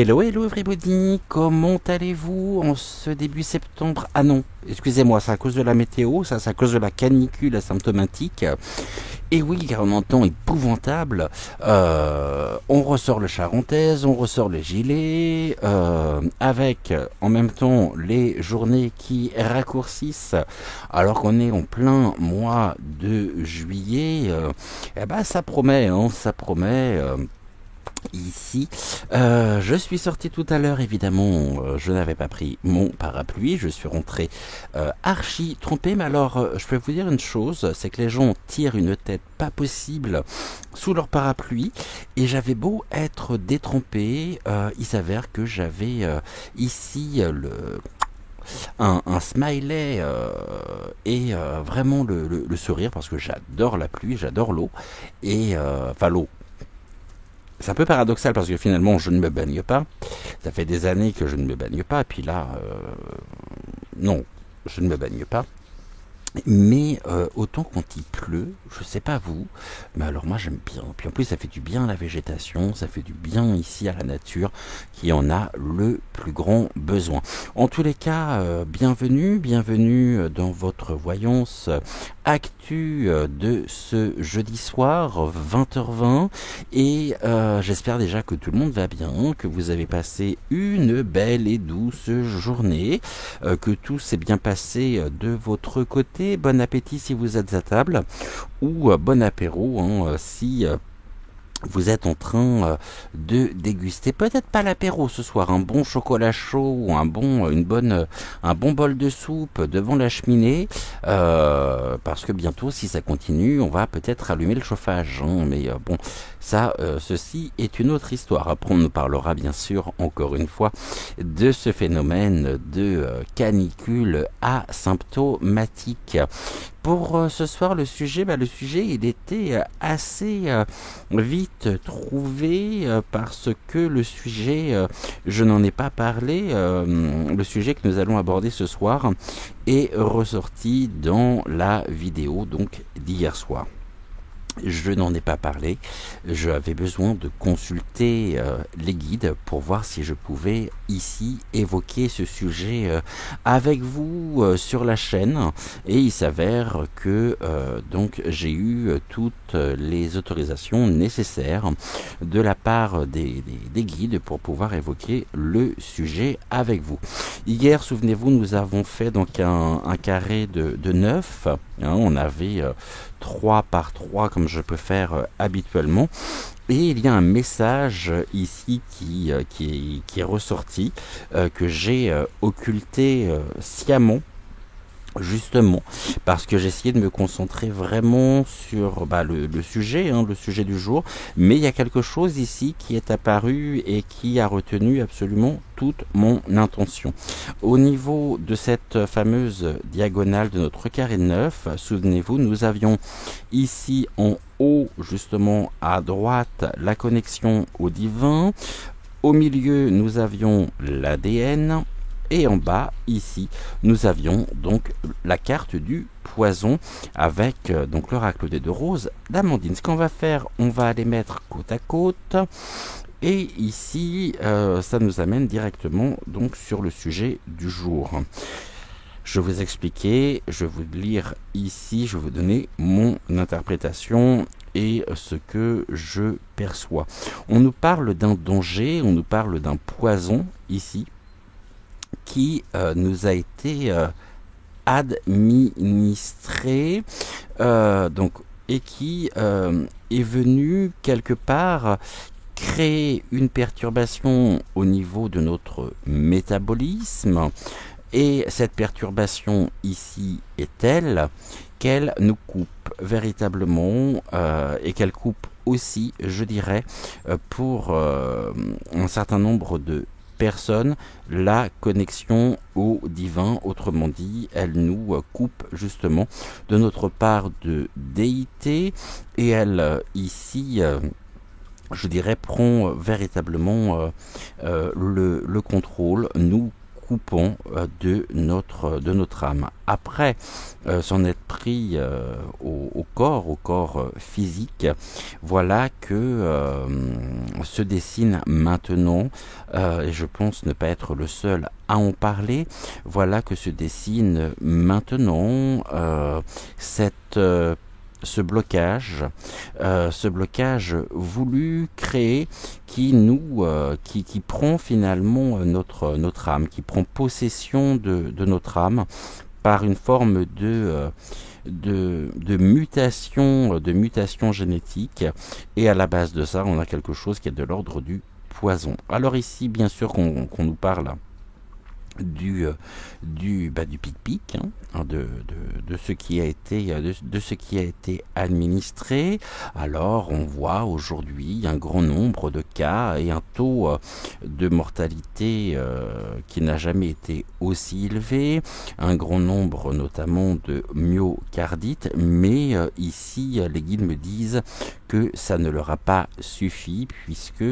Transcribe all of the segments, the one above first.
Hello, hello everybody, comment allez-vous en ce début septembre? Ah non, excusez-moi, c'est à cause de la météo, ça c'est à cause de la canicule asymptomatique. Et oui, car on entend épouvantable, on ressort le charentaise, on ressort les gilets, avec en même temps les journées qui raccourcissent, alors qu'on est en plein mois de juillet, eh ben ça promet, hein, ça promet. Ici, je suis sorti tout à l'heure, évidemment, je n'avais pas pris mon parapluie, je suis rentré archi trompé, mais alors je peux vous dire une chose, c'est que les gens tirent une tête pas possible sous leur parapluie, et j'avais beau être détrompé, il s'avère que j'avais ici un smiley et vraiment le sourire, parce que j'adore la pluie, j'adore l'eau, et enfin l'eau. C'est un peu paradoxal parce que finalement je ne me baigne pas. Ça fait des années que je ne me baigne pas. Et puis là, non, je ne me baigne pas. Mais autant quand il pleut, je sais pas vous, mais alors moi j'aime bien. Puis en plus ça fait du bien à la végétation, ça fait du bien ici à la nature qui en a le plus grand besoin. En tous les cas, bienvenue dans votre voyance actu de ce jeudi soir 20h20 et j'espère déjà que tout le monde va bien, que vous avez passé une belle et douce journée, que tout s'est bien passé de votre côté. Bon appétit si vous êtes à table ou bon apéro si vous êtes en train de déguster peut-être pas l'apéro ce soir, un bon chocolat chaud ou un bon bol de soupe devant la cheminée, parce que bientôt si ça continue on va peut-être allumer le chauffage, mais bon ça ceci est une autre histoire. Après on nous parlera bien sûr encore une fois de ce phénomène de canicule asymptomatique. Pour ce soir, le sujet, il était assez vite trouvé parce que le sujet, je n'en ai pas parlé, le sujet que nous allons aborder ce soir est ressorti dans la vidéo donc d'hier soir. Je n'en ai pas parlé, j'avais besoin de consulter les guides pour voir si je pouvais ici évoquer ce sujet avec vous sur la chaîne, et il s'avère que donc j'ai eu toutes les autorisations nécessaires de la part des guides pour pouvoir évoquer le sujet avec vous. Hier, souvenez-vous, nous avons fait donc un carré de 9, on avait 3 par 3 comme je peux faire habituellement, et il y a un message ici qui est ressorti, que j'ai occulté sciemment, justement parce que j'essayais de me concentrer vraiment sur le sujet, le sujet du jour, mais il y a quelque chose ici qui est apparu et qui a retenu absolument toute mon intention. Au niveau de cette fameuse diagonale de notre carré de 9, souvenez-vous, nous avions ici en haut, justement à droite, la connexion au divin. Au milieu, nous avions l'ADN. Et en bas, ici, nous avions donc la carte du poison avec donc l'oracle des deux roses d'Amandine. Ce qu'on va faire, on va les mettre côte à côte. Et ici, ça nous amène directement donc sur le sujet du jour. Je vais vous expliquer, je vais vous lire ici, je vais vous donner mon interprétation et ce que je perçois. On nous parle d'un danger, on nous parle d'un poison ici, qui nous a été administré, donc, et qui est venu quelque part créer une perturbation au niveau de notre métabolisme, et cette perturbation ici est telle qu'elle nous coupe véritablement, et qu'elle coupe aussi, je dirais, pour un certain nombre de personne, la connexion au divin. Autrement dit, elle nous coupe justement de notre part de déité, et elle ici je dirais prend véritablement le contrôle, nous découpant de notre âme. Après s'en être pris au corps physique, voilà que se dessine maintenant, et je pense ne pas être le seul à en parler, voilà que se dessine maintenant ce blocage voulu, créé, qui prend finalement notre âme, qui prend possession de notre âme par une forme de mutation génétique, et à la base de ça, on a quelque chose qui est de l'ordre du poison. Alors ici, bien sûr qu'on nous parle du pic-pic, de ce qui a été administré. Alors on voit aujourd'hui un grand nombre de cas et un taux de mortalité qui n'a jamais été aussi élevé, un grand nombre notamment de myocardite, mais ici les guides me disent que ça ne leur a pas suffi, puisque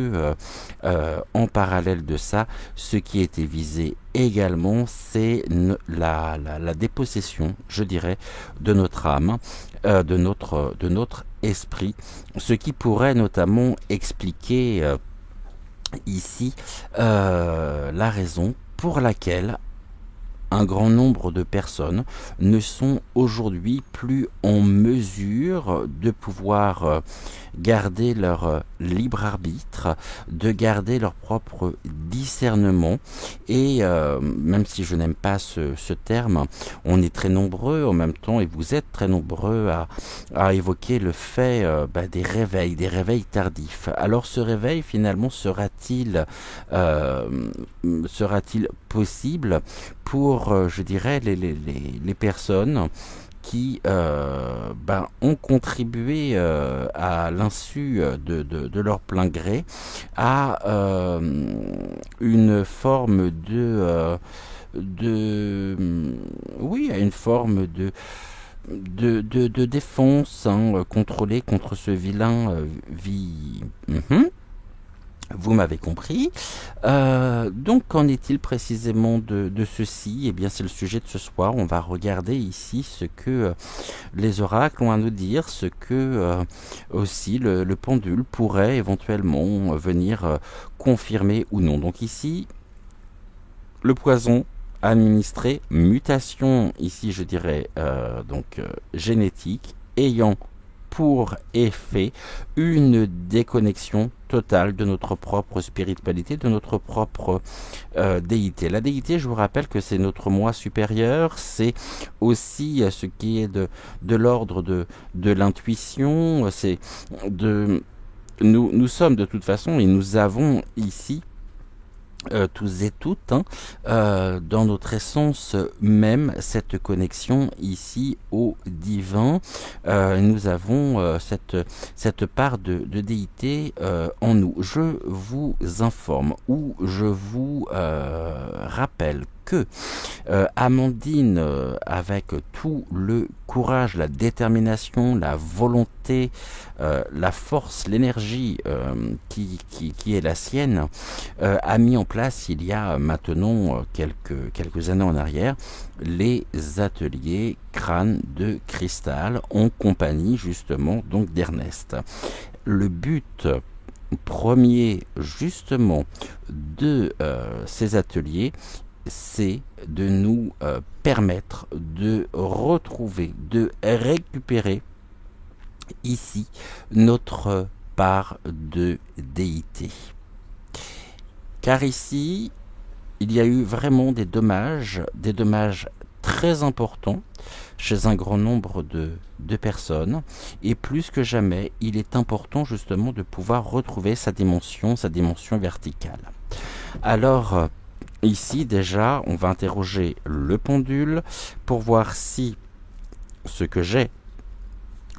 en parallèle de ça, ce qui a été visé également, c'est la dépossession, je dirais, de notre âme, de notre esprit, ce qui pourrait notamment expliquer ici la raison pour laquelle un grand nombre de personnes ne sont aujourd'hui plus en mesure de pouvoir garder leur libre arbitre, de garder leur propre discernement. Et même si je n'aime pas ce terme, on est très nombreux en même temps, et vous êtes très nombreux à évoquer le fait des réveils tardifs. Alors ce réveil finalement sera-t-il possible pour, je dirais, les personnes qui ont contribué à l'insu de leur plein gré à une forme à une forme de défense contrôlée contre ce vilain Vous m'avez compris. Donc, qu'en est-il précisément de ceci? Eh bien, c'est le sujet de ce soir. On va regarder ici ce que les oracles ont à nous dire, ce que aussi le pendule pourrait éventuellement venir confirmer ou non. Donc ici, le poison administré, mutation ici, je dirais, génétique, ayant pour effet une déconnexion totale de notre propre spiritualité, de notre propre déité. La déité, je vous rappelle que c'est notre moi supérieur, c'est aussi ce qui est de l'ordre de l'intuition, c'est nous sommes de toute façon, et nous avons ici tous et toutes, dans notre essence même, cette connexion ici au divin. Nous avons cette part de déité en nous. Je vous informe, ou je vous rappelle que Amandine, avec tout le courage, la détermination, la volonté, la force, l'énergie qui est la sienne, a mis en place il y a maintenant quelques années en arrière les ateliers crâne de cristal en compagnie justement donc d'Ernest. Le but premier justement de ces ateliers, c'est de nous permettre de retrouver, de récupérer ici notre part de déité. Car ici, il y a eu vraiment des dommages très importants chez un grand nombre de personnes, et plus que jamais, il est important justement de pouvoir retrouver sa dimension verticale. Alors, ici déjà, on va interroger le pendule pour voir si ce que j'ai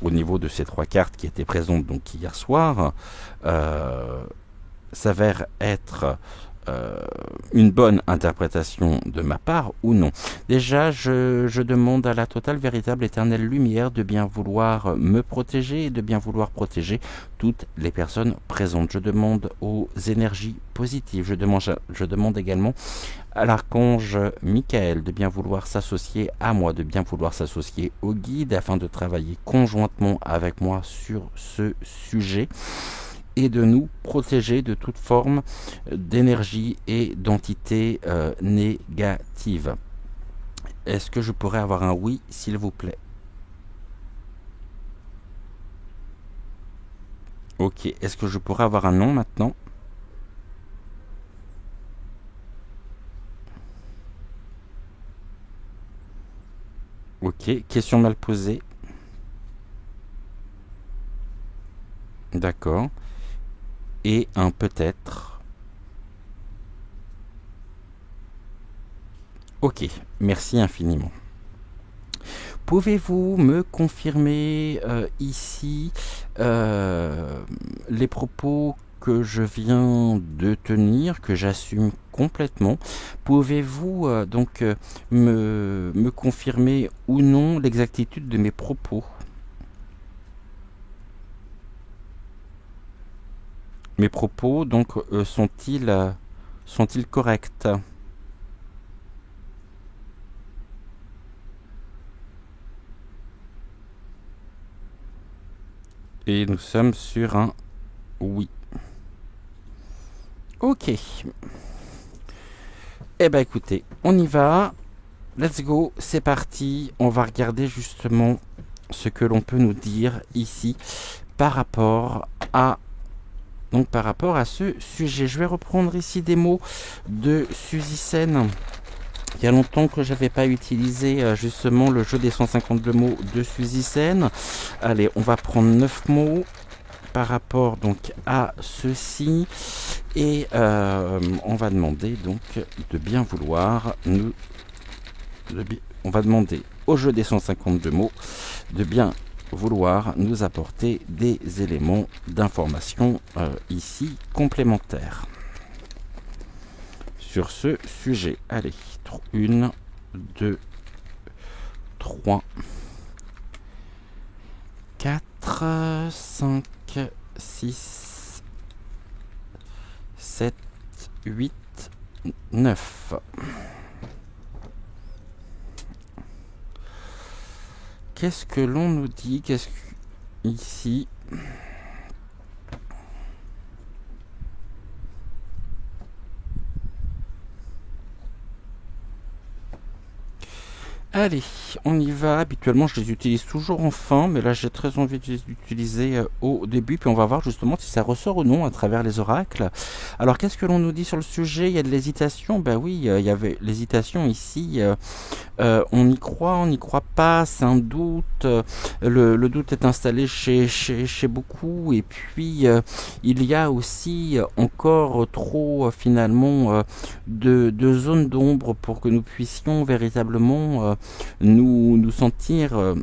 au niveau de ces trois cartes qui étaient présentes donc hier soir s'avère être une bonne interprétation de ma part ou non. Déjà, je demande à la totale, véritable, éternelle lumière de bien vouloir me protéger et de bien vouloir protéger toutes les personnes présentes. Je demande aux énergies positives, je demande également à l'archange Michael de bien vouloir s'associer à moi, de bien vouloir s'associer au guide afin de travailler conjointement avec moi sur ce sujet et de nous protéger de toute forme d'énergie et d'entité négative. Est-ce que je pourrais avoir un oui, s'il vous plaît? Ok, est-ce que je pourrais avoir un non maintenant? Ok, question mal posée. D'accord. Et un peut-être. Ok, merci infiniment. Pouvez-vous me confirmer ici les propos que je viens de tenir, que j'assume complètement? Pouvez-vous me confirmer ou non l'exactitude de mes propos? Mes propos donc sont-ils corrects? Et nous sommes sur un oui. Ok. Eh ben écoutez, on y va. Let's go, c'est parti. On va regarder justement ce que l'on peut nous dire ici par rapport à ce sujet. Je vais reprendre ici des mots de Suzy Sen. Il y a longtemps que je n'avais pas utilisé justement le jeu des 152 mots de Suzy Sen. Allez, on va prendre 9 mots par rapport donc à ceci et on va demander donc de bien vouloir on va demander au jeu des 152 mots de bien vouloir nous apporter des éléments d'information ici complémentaires sur ce sujet. Allez, 1, 2, 3, 4, 5, 6, 7, 8, 9. Qu'est-ce que l'on nous dit? Qu'est-ce que ici? Allez, on y va. Habituellement, je les utilise toujours en fin, mais là, j'ai très envie de les utiliser au début. Puis on va voir justement si ça ressort ou non à travers les oracles. Alors, qu'est-ce que l'on nous dit sur le sujet? Il y a de l'hésitation. Ben oui, il y avait l'hésitation ici. On y croit, on n'y croit pas. C'est un doute. Le doute est installé chez beaucoup. Et puis, il y a aussi encore trop, finalement, de zones d'ombre pour que nous puissions véritablement nous sentir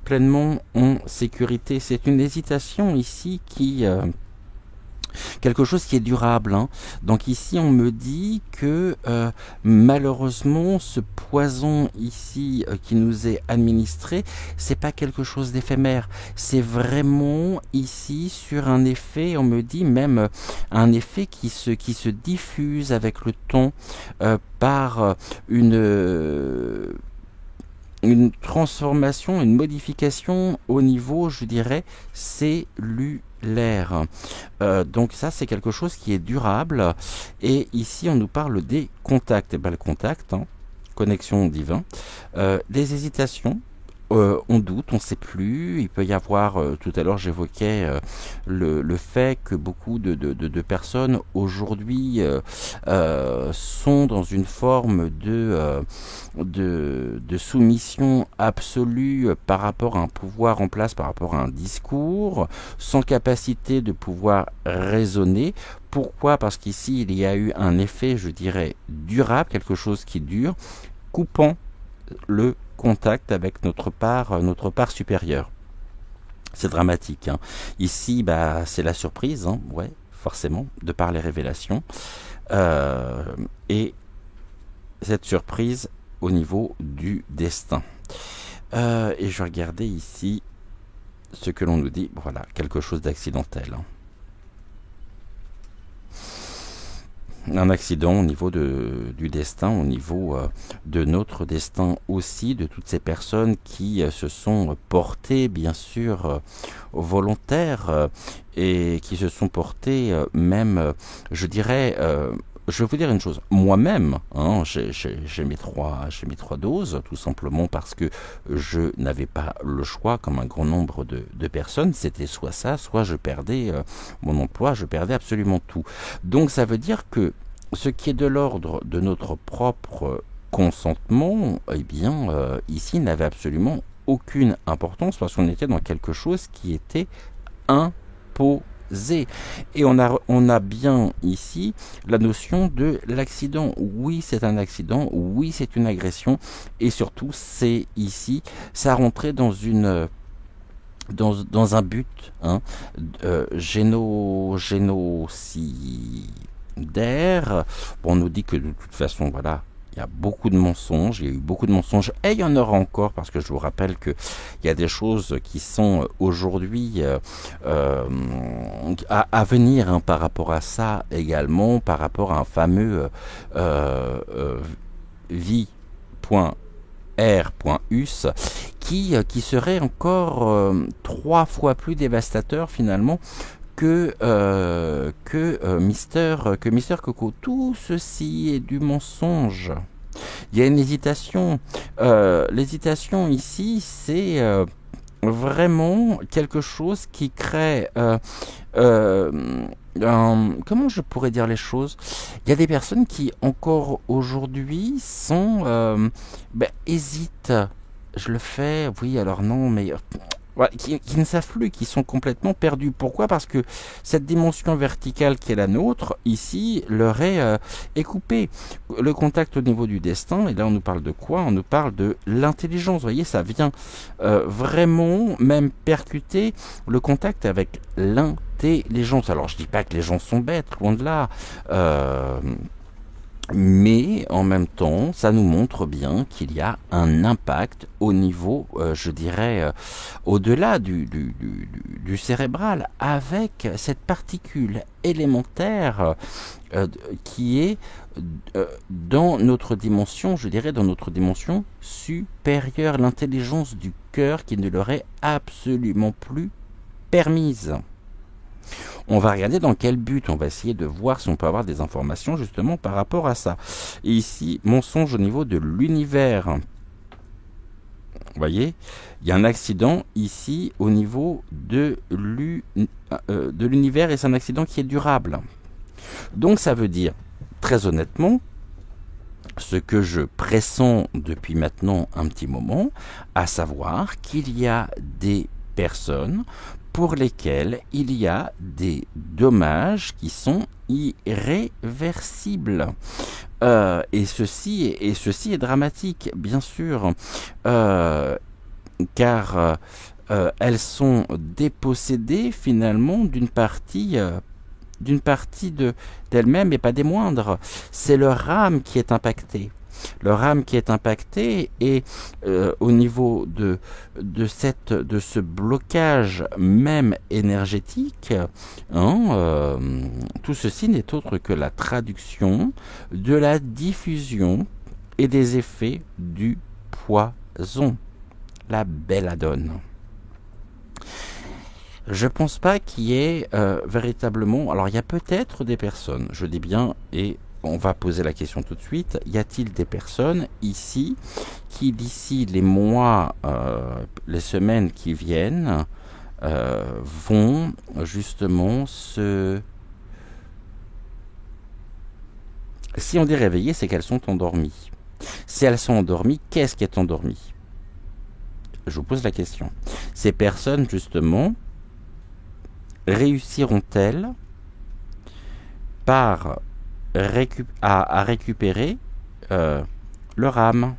pleinement en sécurité. C'est une hésitation ici qui quelque chose qui est durable. Donc ici, on me dit que malheureusement, ce poison ici qui nous est administré, c'est pas quelque chose d'éphémère. C'est vraiment ici sur un effet, on me dit même un effet qui se diffuse avec le temps par une transformation, une modification au niveau, je dirais, cellulaire. Donc ça, c'est quelque chose qui est durable. Et ici, on nous parle des contacts. Et bien, le contact, connexion divin, des hésitations. On doute, on ne sait plus. Il peut y avoir, tout à l'heure j'évoquais le fait que beaucoup de personnes aujourd'hui sont dans une forme de soumission absolue par rapport à un pouvoir en place, par rapport à un discours, sans capacité de pouvoir raisonner. Pourquoi? Parce qu'ici il y a eu un effet, je dirais, durable, quelque chose qui dure, coupant le contact avec notre part supérieure. C'est dramatique. Ici, c'est la surprise, ouais, forcément, de par les révélations. Euh, et cette surprise au niveau du destin. Et je regardais ici ce que l'on nous dit. Voilà, quelque chose d'accidentel. Un accident au niveau du destin, au niveau de notre destin aussi, de toutes ces personnes qui se sont portées, bien sûr, volontaires et qui se sont portées même, je dirais, je vais vous dire une chose, moi-même, hein, j'ai mes trois doses, tout simplement parce que je n'avais pas le choix, comme un grand nombre de personnes, c'était soit ça, soit je perdais mon emploi, je perdais absolument tout. Donc ça veut dire que ce qui est de l'ordre de notre propre consentement, eh bien, ici n'avait absolument aucune importance parce qu'on était dans quelque chose qui était imposé. Et on a bien ici la notion de l'accident. Oui, c'est un accident, oui, c'est une agression, et surtout, c'est ici, ça rentrait dans dans un but génocidaire. Bon, on nous dit que de toute façon, voilà, il y a beaucoup de mensonges, il y a eu beaucoup de mensonges, et il y en aura encore, parce que je vous rappelle que il y a des choses qui sont aujourd'hui à venir par rapport à ça également, par rapport à un fameux vie.r.us qui serait encore 3 fois plus dévastateur finalement que Mister Coco. Tout ceci est du mensonge. Il y a une hésitation. L'hésitation ici, c'est vraiment quelque chose qui crée comment je pourrais dire les choses. Il y a des personnes qui encore aujourd'hui sont hésitent. Je le fais, oui, alors non, mais voilà, qui ne savent plus, qui sont complètement perdus. Pourquoi? Parce que cette dimension verticale qui est la nôtre, ici, leur est coupée. Le contact au niveau du destin, et là on nous parle de quoi? On nous parle de l'intelligence. Vous voyez, ça vient vraiment même percuter le contact avec l'intelligence. Alors je dis pas que les gens sont bêtes, loin de là. Mais en même temps, ça nous montre bien qu'il y a un impact au niveau, je dirais, au-delà du cérébral, avec cette particule élémentaire qui est dans notre dimension, je dirais, dans notre dimension supérieure, l'intelligence du cœur qui ne leur est absolument plus permise. On va regarder dans quel but, on va essayer de voir si on peut avoir des informations justement par rapport à ça. Et ici, mensonge au niveau de l'univers. Vous voyez, il y a un accident ici au niveau de l'univers et c'est un accident qui est durable. Donc ça veut dire, très honnêtement, ce que je pressens depuis maintenant un petit moment, à savoir qu'il y a des personnes pour lesquels il y a des dommages qui sont irréversibles. Et ceci est dramatique, bien sûr, car elles sont dépossédées finalement d'une partie d'elles-mêmes et pas des moindres. C'est leur âme qui est impactée. Leur âme qui est impactée et au niveau de ce blocage même énergétique, tout ceci n'est autre que la traduction de la diffusion et des effets du poison. La belladone. Je pense pas qu'il y ait véritablement... Alors il y a peut-être des personnes, je dis bien, et on va poser la question tout de suite, y a-t-il des personnes ici qui d'ici les mois, les semaines qui viennent, vont justement se... Si on dit réveillées, c'est qu'elles sont endormies. Si elles sont endormies, qu'est-ce qui est endormi? Je vous pose la question. Ces personnes, justement, réussiront-elles par à récupérer leur âme?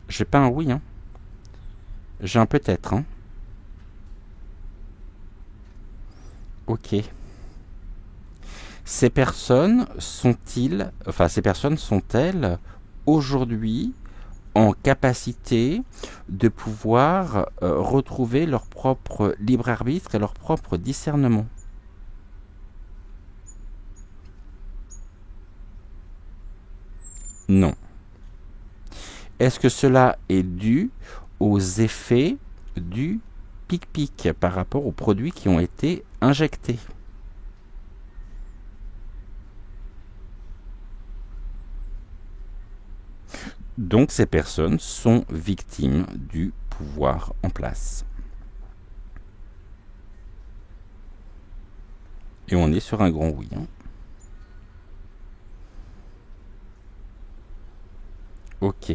J'ai pas un oui, hein. J'ai un peut-être, hein. Ok. Ces personnes sont-elles aujourd'hui en capacité de pouvoir retrouver leur propre libre arbitre et leur propre discernement? Non. Est-ce que cela est dû aux effets du pic-pic par rapport aux produits qui ont été injectés? Donc ces personnes sont victimes du pouvoir en place. Et on est sur un grand oui. Ok.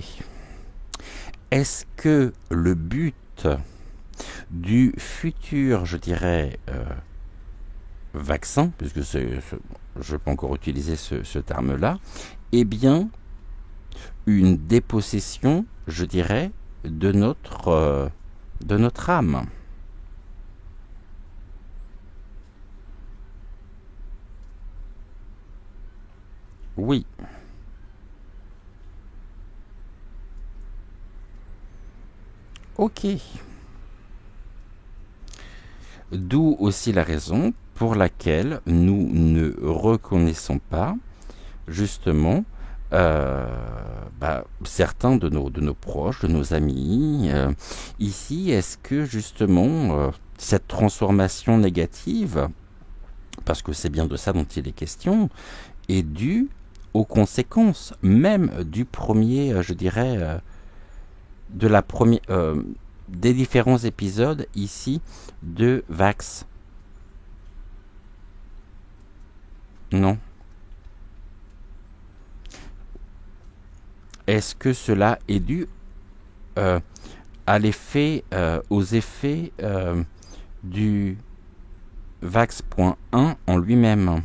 Est-ce que le but du futur, je dirais, vaccin, puisque je peux encore utiliser ce terme-là, est bien une dépossession, je dirais, de notre âme? Oui. Ok. D'où aussi la raison pour laquelle nous ne reconnaissons pas, justement, certains de nos proches, de nos amis. Ici, est-ce que justement cette transformation négative, parce que c'est bien de ça dont il est question, est due aux conséquences même du premier, je dirais, de la première, des différents épisodes ici de Vax? Non. Est-ce que cela est dû à l'effet, aux effets du Vax.1 en lui-même?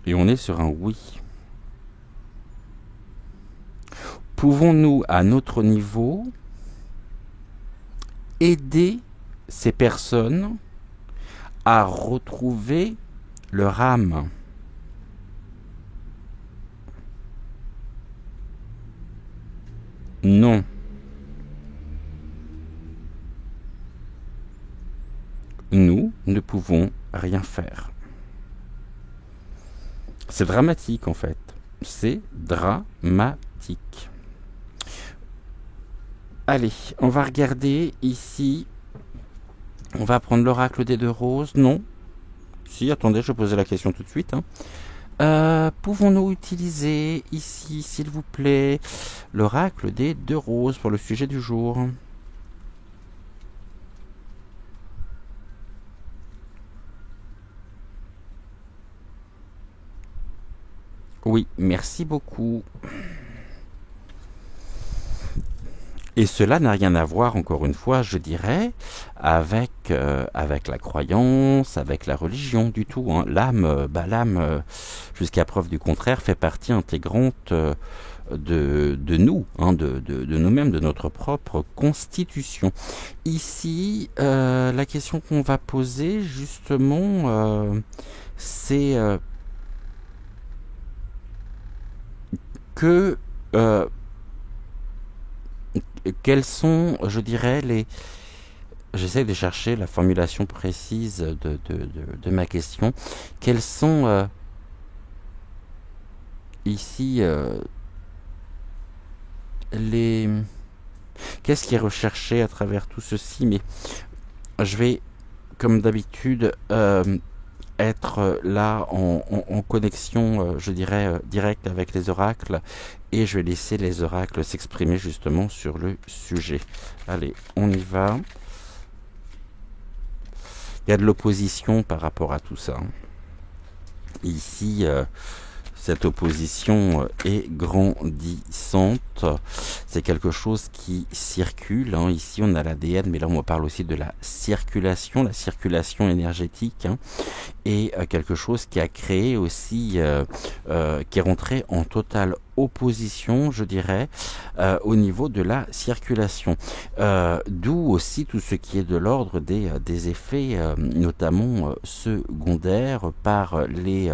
Et on est sur un oui. Pouvons-nous, à notre niveau, aider ces personnes à retrouver leur âme? Non. Nous ne pouvons rien faire. C'est dramatique en fait. C'est dramatique. Allez, on va regarder ici. On va prendre l'oracle des deux roses. Non. Si, attendez, je posais la question tout de suite. Pouvons-nous utiliser ici, s'il vous plaît, l'oracle des deux roses pour le sujet du jour? Oui, merci beaucoup. Et cela n'a rien à voir, encore une fois, je dirais, avec la croyance, avec la religion du tout. Hein. L'âme, jusqu'à preuve du contraire, fait partie intégrante de nous, hein, de nous-mêmes, de notre propre constitution. Ici, la question qu'on va poser, justement, c'est que... quels sont, je dirais, les... J'essaie de chercher la formulation précise de ma question. Quels sont ici les... Qu'est-ce qui est recherché à travers tout ceci? Mais je vais, comme d'habitude, être là en connexion, je dirais, directe avec les oracles, et je vais laisser les oracles s'exprimer justement sur le sujet. Allez, on y va. Il y a de l'opposition par rapport à tout ça. Ici, Cette opposition est grandissante. C'est quelque chose qui circule. Hein. Ici, on a l'ADN, mais là, on parle aussi de la circulation énergétique. Hein, et quelque chose qui a créé aussi, qui est rentré en totale opposition, je dirais, au niveau de la circulation. D'où aussi tout ce qui est de l'ordre des effets, notamment secondaires par les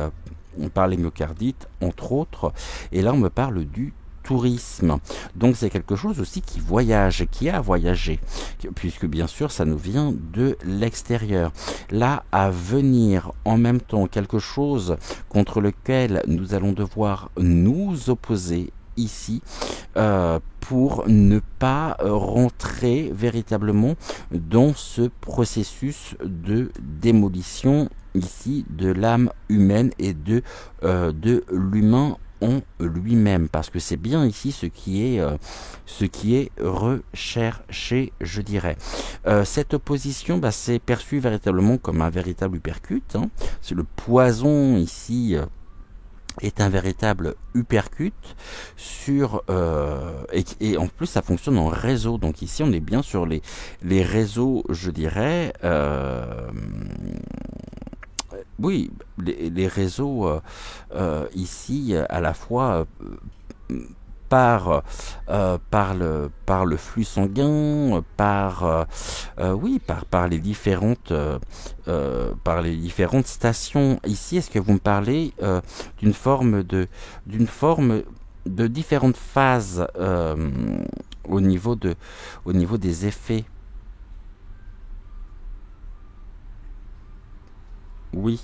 myocardites, entre autres. Et là, on me parle du tourisme. Donc c'est quelque chose aussi qui voyage, qui a voyagé, puisque bien sûr ça nous vient de l'extérieur. Là, à venir en même temps quelque chose contre lequel nous allons devoir nous opposer ici, pour ne pas rentrer véritablement dans ce processus de démolition ici de l'âme humaine et de l'humain en lui-même, parce que c'est bien ici ce qui est recherché, je dirais. Cette opposition, c'est perçu véritablement comme un véritable uppercut. Hein. C'est le poison ici est un véritable uppercut sur et en plus ça fonctionne en réseau. Donc ici on est bien sur les réseaux, je dirais. Oui, les réseaux ici à la fois par le flux sanguin, par les différentes stations. Ici, est-ce que vous me parlez d'une forme de différentes phases au niveau des effets? Oui.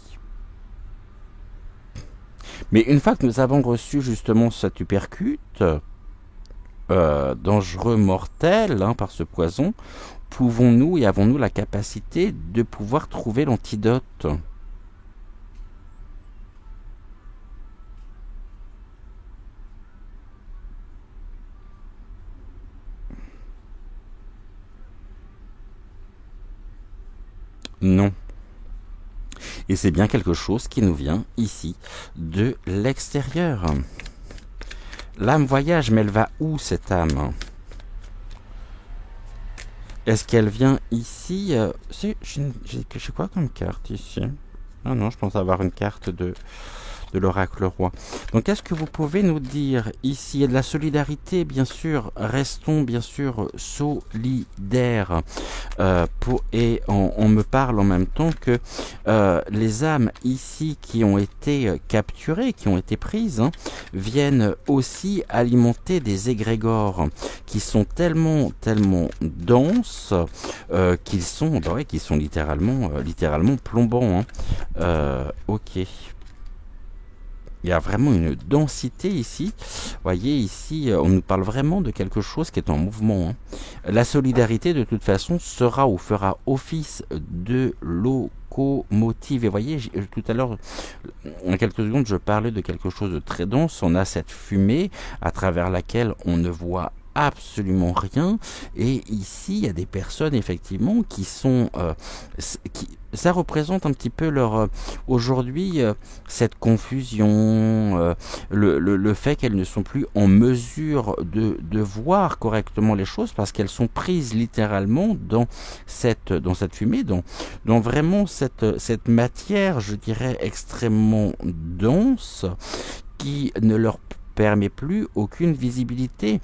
Mais une fois que nous avons reçu justement cet uppercut dangereux, mortel, hein, par ce poison, pouvons-nous et avons-nous la capacité de pouvoir trouver l'antidote? Non. Et c'est bien quelque chose qui nous vient ici de l'extérieur. L'âme voyage, mais elle va où cette âme? Est-ce qu'elle vient ici? J'ai quoi comme carte ici? Ah non, je pense avoir une carte de l'oracle roi. Donc est-ce que vous pouvez nous dire ici, il y a de la solidarité, bien sûr, restons bien sûr solidaires, et on me parle en même temps que les âmes ici qui ont été capturées, qui ont été prises, hein, viennent aussi alimenter des égrégores qui sont tellement denses qu'ils sont littéralement plombants. Hein. Ok. Il y a vraiment une densité ici. Vous voyez, ici, on nous parle vraiment de quelque chose qui est en mouvement. Hein. La solidarité, de toute façon, sera ou fera office de locomotive. Et vous voyez, tout à l'heure, en quelques secondes, je parlais de quelque chose de très dense. On a cette fumée à travers laquelle on ne voit absolument rien, et ici il y a des personnes effectivement qui sont ça représente un petit peu leur aujourd'hui cette confusion, le fait qu'elles ne sont plus en mesure de voir correctement les choses parce qu'elles sont prises littéralement dans cette fumée, dans vraiment cette matière, je dirais, extrêmement dense qui ne leur permet plus aucune visibilité.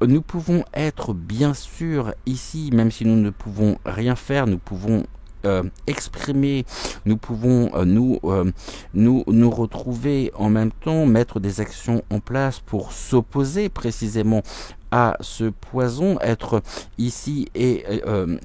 Nous pouvons être bien sûr ici, même si nous ne pouvons rien faire, nous pouvons exprimer, nous pouvons nous retrouver en même temps, mettre des actions en place pour s'opposer précisément à ce poison, être ici et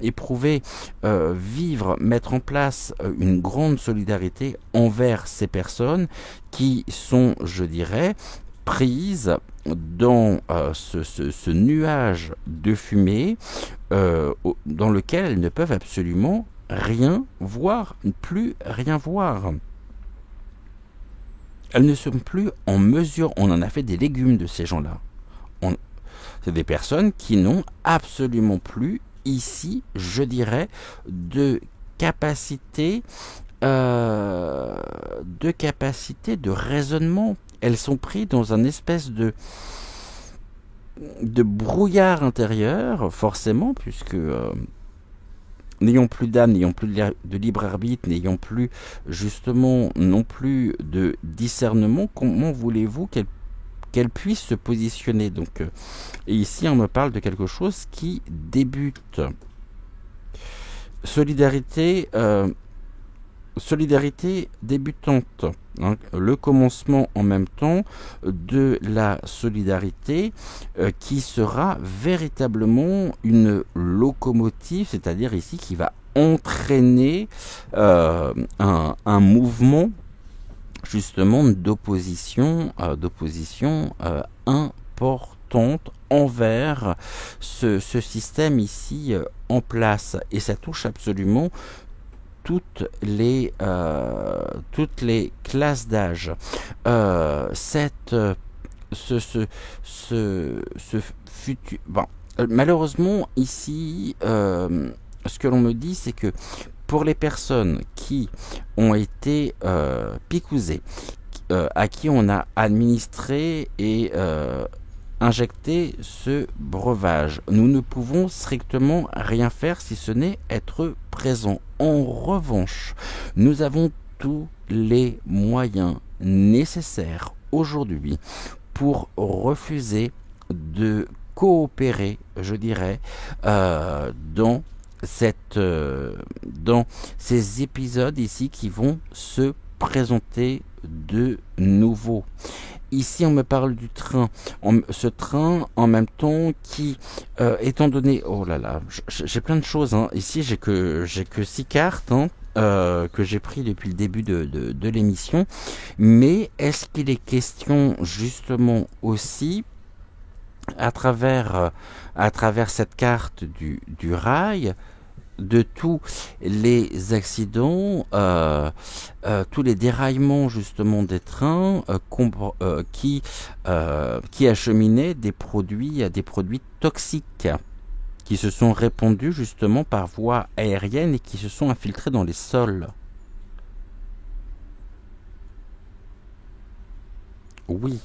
éprouver, vivre, mettre en place une grande solidarité envers ces personnes qui sont, je dirais, prises dans ce nuage de fumée dans lequel elles ne peuvent absolument rien voir, plus rien voir. Elles ne sont plus en mesure, on en a fait des légumes de ces gens-là. C'est des personnes qui n'ont absolument plus ici, je dirais, de capacité de raisonnement elles sont prises dans un espèce de brouillard intérieur, forcément, puisque n'ayant plus d'âme, n'ayant plus de libre arbitre, n'ayant plus justement non plus de discernement, comment voulez-vous qu'elle puisse se positionner? Donc, et ici on me parle de quelque chose qui débute. Solidarité débutante, hein, le commencement en même temps de la solidarité qui sera véritablement une locomotive, c'est-à-dire ici qui va entraîner un mouvement justement d'opposition importante envers ce système ici en place, et ça touche absolument toutes les classes d'âge. Ce futur, bon, malheureusement ici, ce que l'on me dit, c'est que pour les personnes qui ont été picousées, à qui on a administré et injecter ce breuvage, nous ne pouvons strictement rien faire si ce n'est être présent. En revanche, nous avons tous les moyens nécessaires aujourd'hui pour refuser de coopérer, je dirais, dans ces épisodes ici qui vont se présenter de nouveau. Ici, on me parle du train. Ce train, en même temps, qui, étant donné... Oh là là, j'ai plein de choses. Hein. Ici, j'ai que 6 cartes hein, que j'ai pris depuis le début de l'émission. Mais est-ce qu'il est question, justement, aussi, à travers cette carte du rail, de tous les accidents, tous les déraillements justement des trains qui acheminaient des produits toxiques qui se sont répandus justement par voie aérienne et qui se sont infiltrés dans les sols. Oui.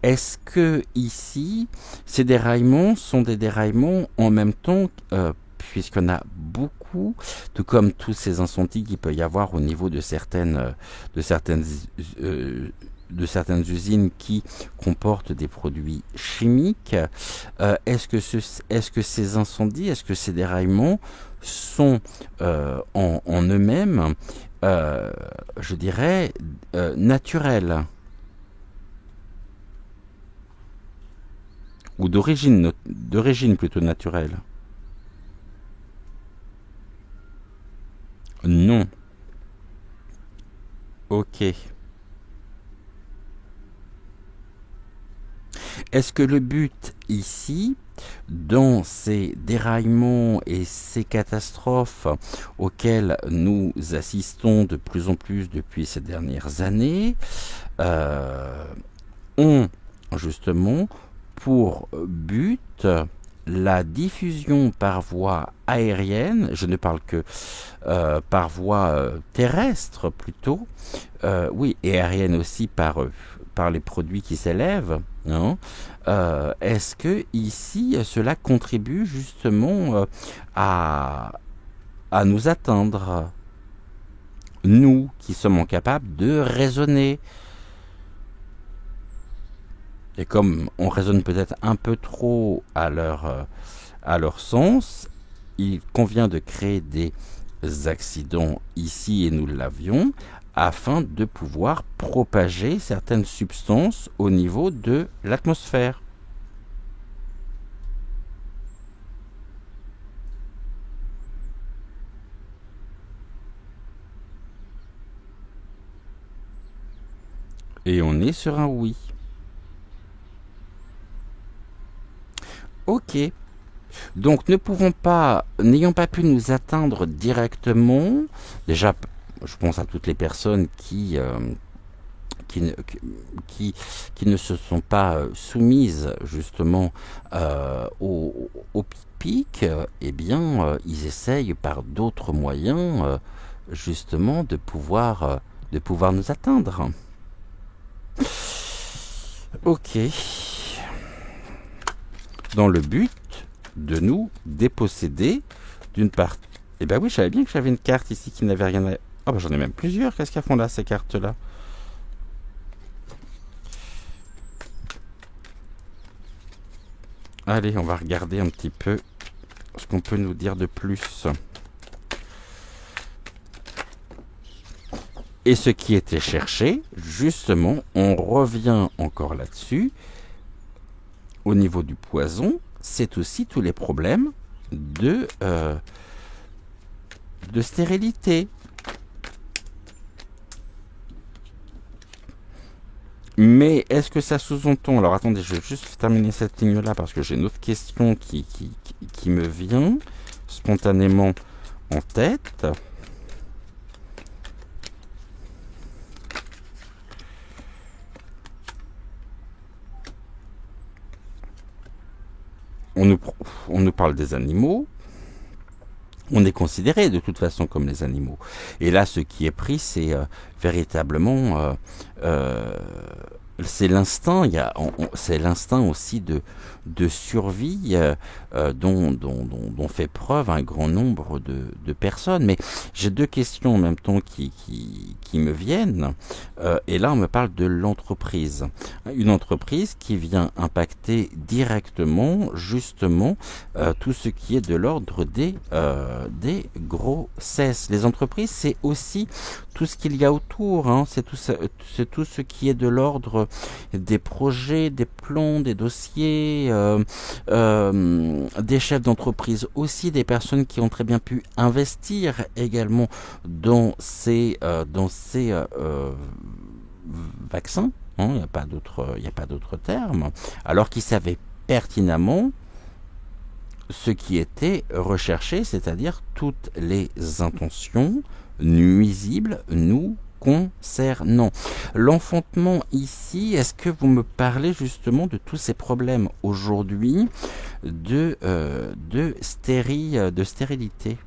Est-ce que ici, ces déraillements sont des déraillements en même temps, puisqu'on a beaucoup, tout comme tous ces incendies qu'il peut y avoir au niveau de certaines usines qui comportent des produits chimiques, est-ce que ces incendies, est-ce que ces déraillements sont en eux-mêmes, je dirais, naturels? Ou d'origine plutôt naturelle? Non. Ok. Est-ce que le but ici, dans ces déraillements et ces catastrophes auxquelles nous assistons de plus en plus depuis ces dernières années, ont justement pour but la diffusion par voie aérienne, je ne parle que par voie terrestre plutôt, oui, et aérienne aussi par les produits qui s'élèvent, hein. Est-ce que ici cela contribue justement à nous atteindre, nous qui sommes capables de raisonner? Et comme on raisonne peut-être un peu trop à leur sens, il convient de créer des accidents ici, et nous l'avions, afin de pouvoir propager certaines substances au niveau de l'atmosphère. Et on est sur un oui. Ok. Donc n'ayant pas pu nous atteindre directement, déjà, je pense à toutes les personnes qui ne se sont pas soumises justement au pic, eh bien, ils essayent par d'autres moyens justement de pouvoir nous atteindre. Ok. Dans le but de nous déposséder d'une partie. Eh ben oui, je savais bien que j'avais une carte ici qui n'avait rien à... Oh ben j'en ai même plusieurs. Qu'est-ce qu'elles font là, ces cartes-là? Allez, on va regarder un petit peu ce qu'on peut nous dire de plus. Et ce qui était cherché, justement, on revient encore là-dessus. Au niveau du poison, c'est aussi tous les problèmes de stérilité. Mais est-ce que ça sous-entend... Alors attendez, je vais juste terminer cette ligne-là parce que j'ai une autre question qui me vient spontanément en tête. On nous parle des animaux. On est considéré de toute façon comme les animaux. Et là, ce qui est pris, c'est véritablement... c'est l'instinct, c'est l'instinct aussi de survie dont fait preuve un grand nombre de personnes. Mais j'ai deux questions en même temps qui me viennent. Et là, on me parle de l'entreprise. Une entreprise qui vient impacter directement, justement, tout ce qui est de l'ordre des grossesses. Les entreprises, c'est aussi tout ce qu'il y a autour. Hein. C'est tout ce qui est de l'ordre des projets, des plans, des dossiers, des chefs d'entreprise aussi, des personnes qui ont très bien pu investir également dans ces vaccins. Il n'y a pas d'autre terme. Alors qu'ils savaient pertinemment ce qui était recherché, c'est-à-dire toutes les intentions nuisibles nous concernant. L'enfantement ici, est-ce que vous me parlez justement de tous ces problèmes aujourd'hui de stérilité?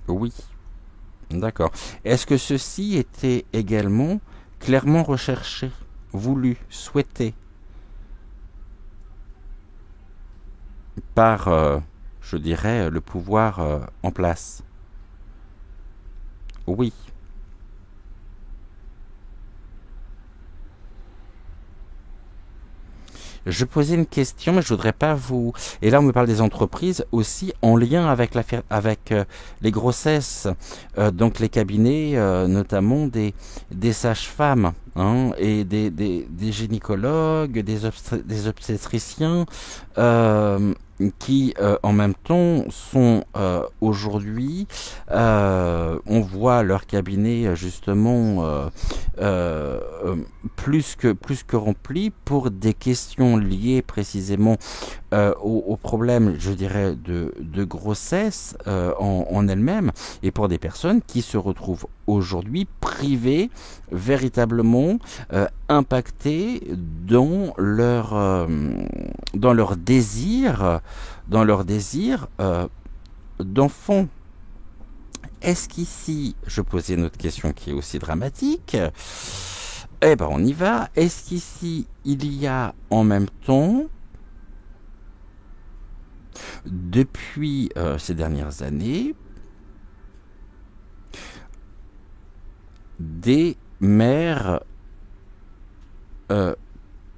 Oui, d'accord. Est-ce que ceci était également clairement recherché, voulu, souhaité par, je dirais, le pouvoir en place? Oui. Je posais une question, mais je voudrais pas vous... Et là, on me parle des entreprises aussi en lien avec les grossesses, donc les cabinets, notamment des sages-femmes, hein, et des gynécologues, des obstétriciens, qui en même temps sont aujourd'hui, on voit leur cabinet justement plus que rempli pour des questions liées précisément au problème, je dirais, de grossesse en elle-même, et pour des personnes qui se retrouvent aujourd'hui privées, véritablement impactées dans leur désir d'enfant. Est-ce qu'ici, je posais une autre question qui est aussi dramatique, eh ben on y va. Est-ce qu'ici, il y a en même temps, depuis ces dernières années, des mères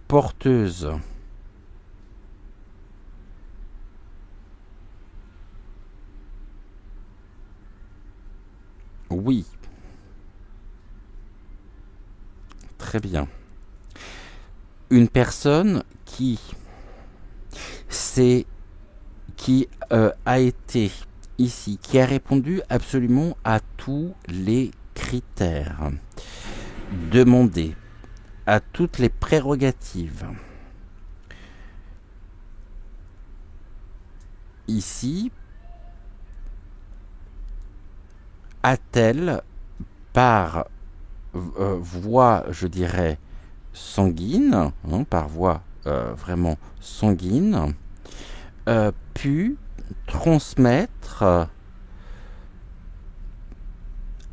porteuses? Oui. Très bien. Une personne qui a été ici, qui a répondu absolument à tous les critères demandés, à toutes les prérogatives. Ici, a-t-elle, par voie, je dirais, sanguine, hein, par voie vraiment sanguine, pu transmettre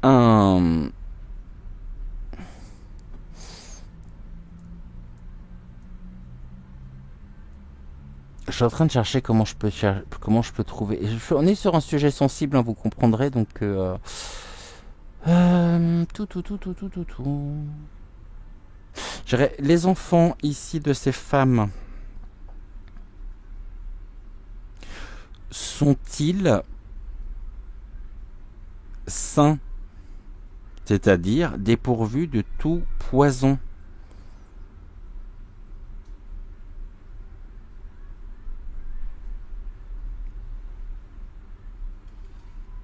un... Je suis en train de chercher comment comment je peux trouver. On est sur un sujet sensible, hein, vous comprendrez, donc tout. Je dirais, les enfants ici de ces femmes sont-ils sains, c'est-à-dire dépourvus de tout poison?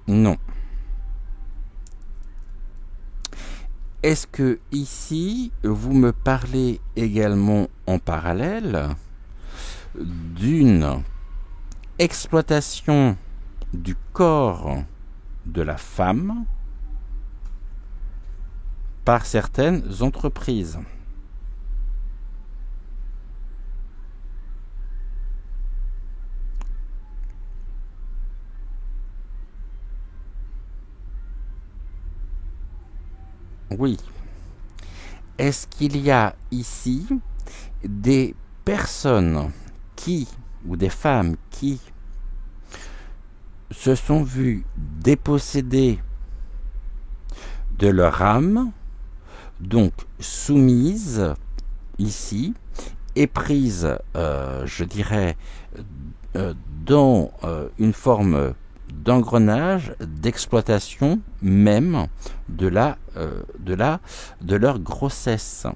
Non. Est-ce que ici, vous me parlez également en parallèle d'une exploitation du corps de la femme par certaines entreprises? Oui. Est-ce qu'il y a ici des personnes ou des femmes qui se sont vues déposséder de leur âme, donc soumises ici, et prises, je dirais, dans une forme d'engrenage, d'exploitation même de leur grossesse.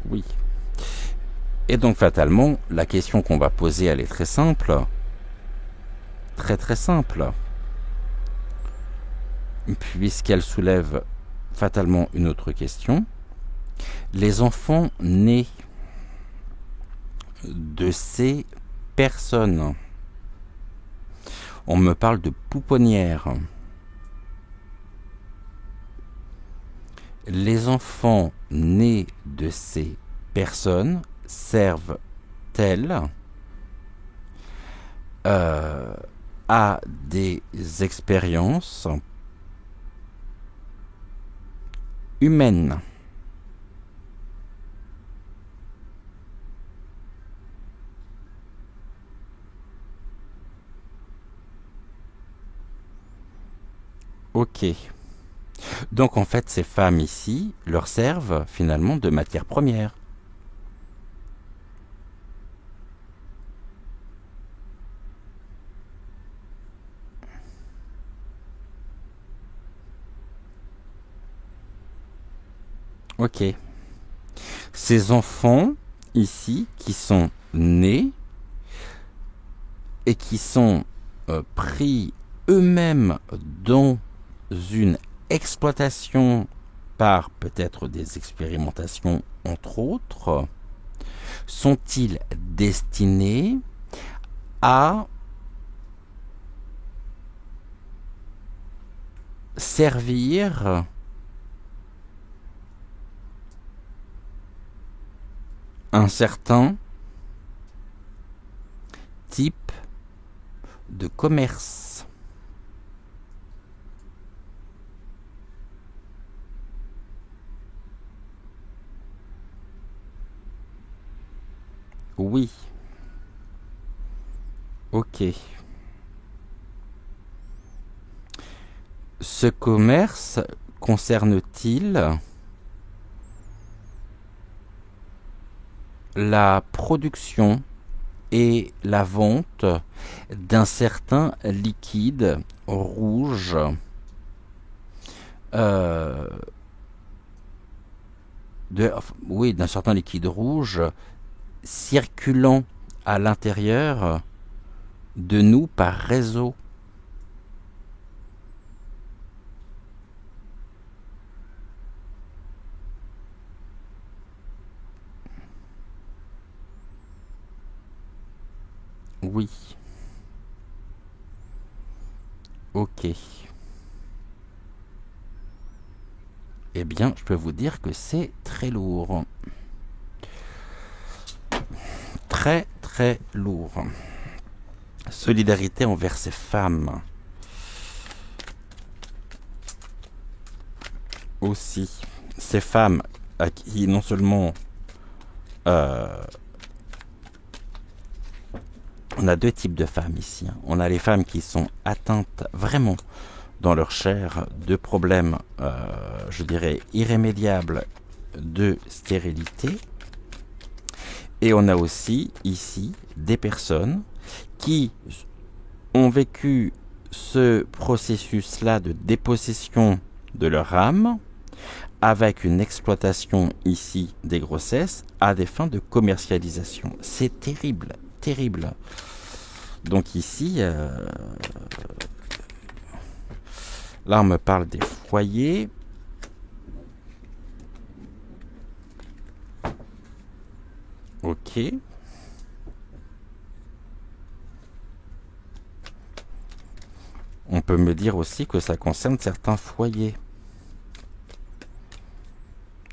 Oui. Et donc fatalement, la question qu'on va poser, elle est très simple. Très très simple. Puisqu'elle soulève fatalement une autre question. Les enfants nés de ces personnes, on me parle de pouponnières. Les enfants nés de ces personnes servent-elles à des expériences humaines? Ok. Donc en fait, ces femmes ici leur servent finalement de matière première. Ok. Ces enfants ici qui sont nés et qui sont pris eux-mêmes dans une exploitation par peut-être des expérimentations entre autres, sont-ils destinés à servir un certain type de commerce? Oui. Ok. Ce commerce concerne-t-il la production et la vente d'un certain liquide rouge d'un certain liquide rouge circulant à l'intérieur de nous par réseau? Oui. Ok. Eh bien, je peux vous dire que c'est très lourd. Très, très lourd. Solidarité envers ces femmes. Aussi. Ces femmes à qui non seulement... on a deux types de femmes ici. On a les femmes qui sont atteintes vraiment dans leur chair de problèmes, je dirais, irrémédiables de stérilité. Et on a aussi ici des personnes qui ont vécu ce processus-là de dépossession de leur âme avec une exploitation ici des grossesses à des fins de commercialisation. C'est terrible, terrible. Donc ici, là on me parle des foyers. Ok. On peut me dire aussi que ça concerne certains foyers.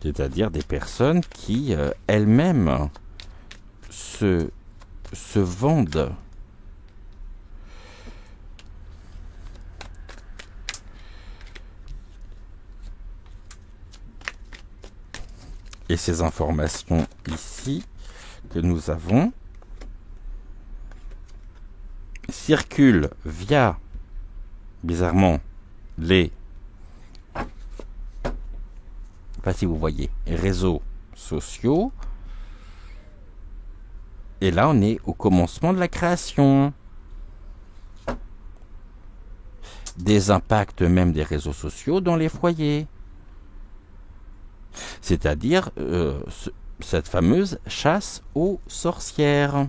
C'est-à-dire des personnes qui elles-mêmes se vendent. Et ces informations ici que nous avons circulent via, bizarrement, les, pas si vous voyez, réseaux sociaux. Et là, on est au commencement de la création. Des impacts même des réseaux sociaux dans les foyers. C'est-à-dire cette fameuse chasse aux sorcières.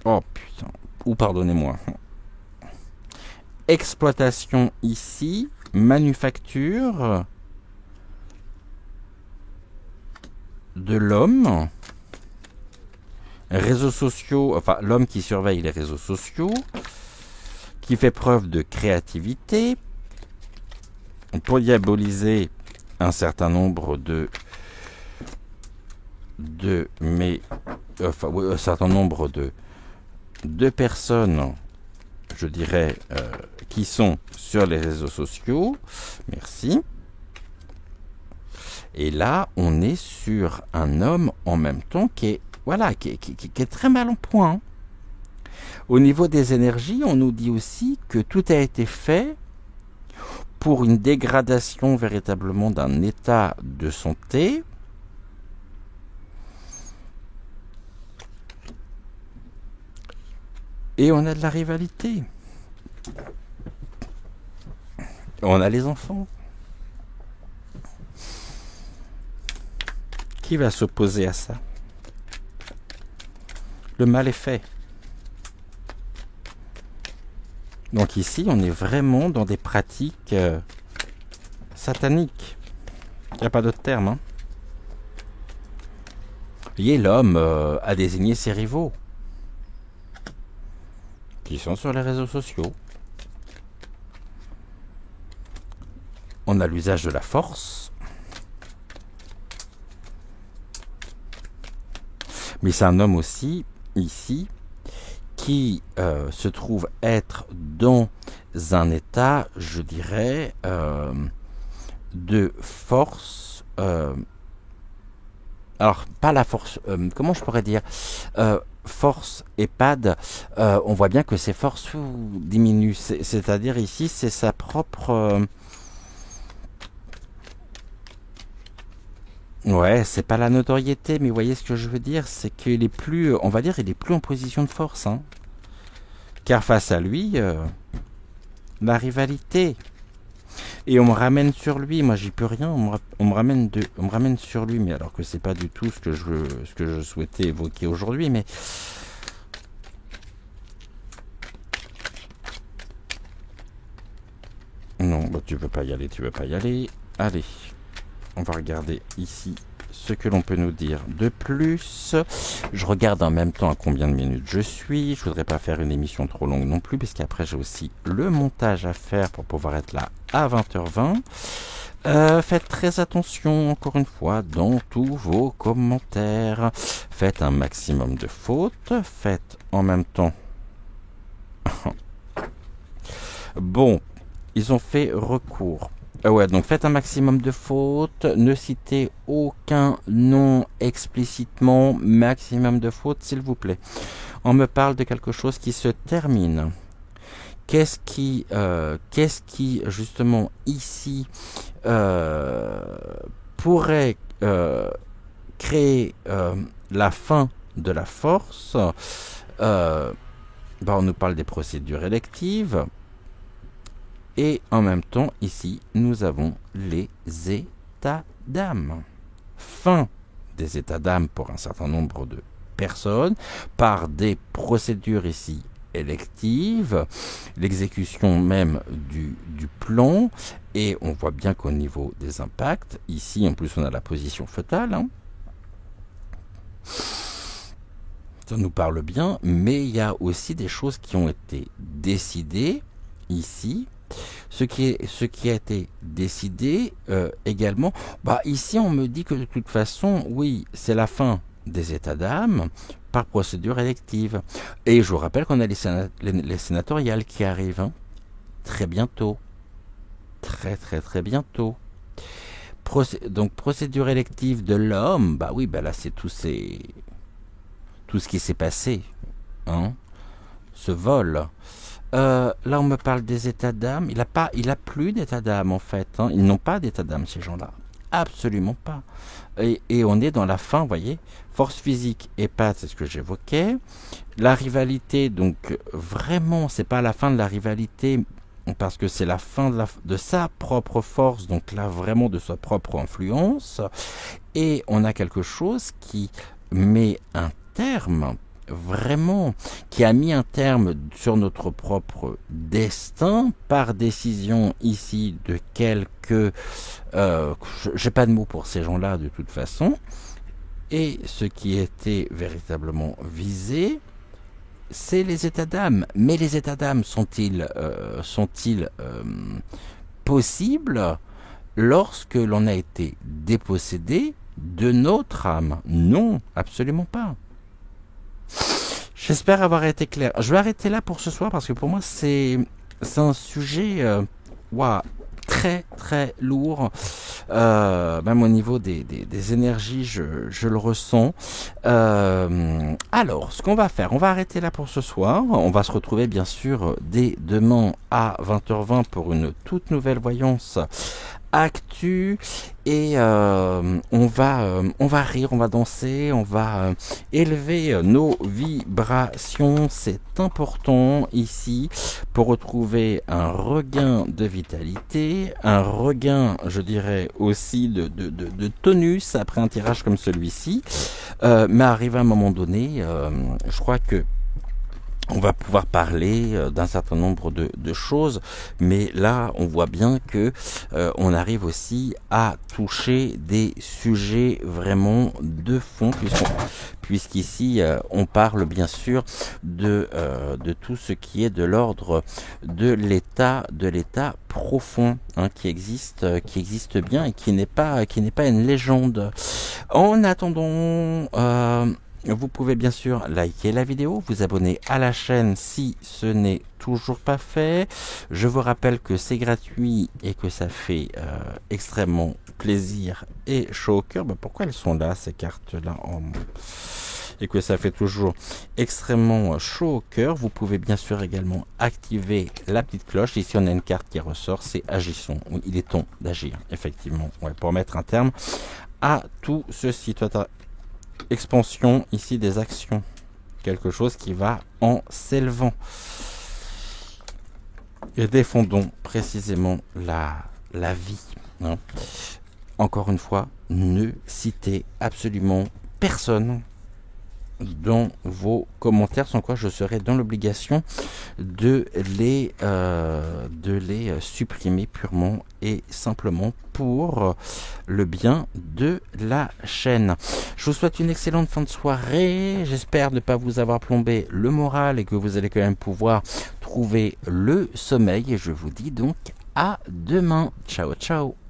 Oh putain, ou pardonnez-moi. Exploitation ici, manufacture de l'homme, réseaux sociaux, enfin l'homme qui surveille les réseaux sociaux, qui fait preuve de créativité pour diaboliser un certain nombre un certain nombre de personnes, je dirais, qui sont sur les réseaux sociaux. Merci. Et là, on est sur un homme en même temps qui est, voilà, qui est très mal en point. Au niveau des énergies, on nous dit aussi que tout a été fait pour une dégradation véritablement d'un état de santé. Et on a de la rivalité. On a les enfants. Qui va s'opposer à ça? Le mal est fait. Donc ici, on est vraiment dans des pratiques sataniques. Il n'y a pas d'autre terme. Hein. Vous voyez, l'homme a désigné ses rivaux qui sont sur les réseaux sociaux. On a l'usage de la force. Mais c'est un homme aussi, ici, qui se trouve être dans un état, je dirais, de force. Alors, pas la force, comment je pourrais dire force EHPAD, on voit bien que ses forces diminuent. C'est-à-dire ici, c'est sa propre... ouais, c'est pas la notoriété, mais vous voyez ce que je veux dire, c'est qu'il est plus, on va dire, il est plus en position de force, hein. Car face à lui, la rivalité. Et on me ramène sur lui, moi j'y peux rien, on me ramène sur lui, mais alors que c'est pas du tout ce que je souhaitais évoquer aujourd'hui, mais non, bah tu veux pas y aller. Allez, on va regarder ici ce que l'on peut nous dire de plus. Je regarde en même temps à combien de minutes je suis. Je voudrais pas faire une émission trop longue non plus, puisqu'après j'ai aussi le montage à faire pour pouvoir être là à 20h20. Faites très attention, encore une fois, dans tous vos commentaires. Faites un maximum de fautes. Faites en même temps... Bon, ils ont fait recours. Ouais, donc faites un maximum de fautes. Ne citez aucun nom explicitement. Maximum de fautes, s'il vous plaît. On me parle de quelque chose qui se termine. Qu'est-ce qui justement ici pourrait créer la fin de la force? On nous parle des procédures électives et en même temps ici nous avons les états d'âme. Fin des états d'âme pour un certain nombre de personnes par des procédures ici élective, l'exécution même du plan, et on voit bien qu'au niveau des impacts, ici en plus on a la position fœtale, hein. Ça nous parle bien, mais il y a aussi des choses qui ont été décidées ici. Ce qui a été décidé également, ici on me dit que de toute façon, oui, c'est la fin des états d'âme par procédure élective. Et je vous rappelle qu'on a les sénatoriales qui arrivent, hein, très bientôt. Très bientôt. Donc procédure élective de l'homme, là c'est tout ce qui s'est passé, hein, ce vol. Là on me parle des états d'âme. Il a plus d'état d'âme en fait, hein. Ils n'ont pas d'état d'âme ces gens-là. Absolument pas. Et on est dans la fin, vous voyez. Force physique et patte, c'est ce que j'évoquais. La rivalité, donc vraiment, c'est pas la fin de la rivalité, parce que c'est la fin de sa propre force, donc là vraiment de sa propre influence. Et on a quelque chose qui met un terme, vraiment, qui a mis un terme sur notre propre destin par décision ici de quelques... j'ai pas de mots pour ces gens-là de toute façon. Et ce qui était véritablement visé, c'est les états d'âme. Mais les états d'âme sont-ils possibles lorsque l'on a été dépossédé de notre âme? Non, absolument pas. J'espère avoir été clair. Je vais arrêter là pour ce soir parce que pour moi c'est un sujet très lourd. Même au niveau des énergies, je le ressens. Alors, ce qu'on va faire, on va arrêter là pour ce soir. On va se retrouver bien sûr dès demain à 20h20 pour une toute nouvelle voyance actu, et on va rire, on va danser, on va élever nos vibrations. C'est important ici pour retrouver un regain de vitalité, un regain, je dirais aussi de tonus après un tirage comme celui-ci, mais arrivé à un moment donné, je crois que on va pouvoir parler d'un certain nombre de choses, mais là on voit bien que on arrive aussi à toucher des sujets vraiment de fond, puisqu'ici on parle bien sûr de tout ce qui est de l'ordre de l'état profond, hein, qui existe bien et qui n'est pas une légende. En attendant, vous pouvez bien sûr liker la vidéo, vous abonner à la chaîne si ce n'est toujours pas fait. Je vous rappelle que c'est gratuit et que ça fait extrêmement plaisir et chaud au cœur. Pourquoi elles sont là, ces cartes-là, et que ça fait toujours extrêmement chaud au cœur. Vous pouvez bien sûr également activer la petite cloche. Ici on a une carte qui ressort, c'est Agissons. Oui, il est temps d'agir, effectivement, pour mettre un terme à tout ceci. Expansion ici des actions, quelque chose qui va en s'élevant, et défendons précisément la vie, hein. Encore une fois, ne citez absolument personne, dans vos commentaires, sans quoi je serai dans l'obligation de les supprimer purement et simplement pour le bien de la chaîne. Je vous souhaite une excellente fin de soirée. J'espère ne pas vous avoir plombé le moral et que vous allez quand même pouvoir trouver le sommeil. Et je vous dis donc à demain. Ciao, ciao.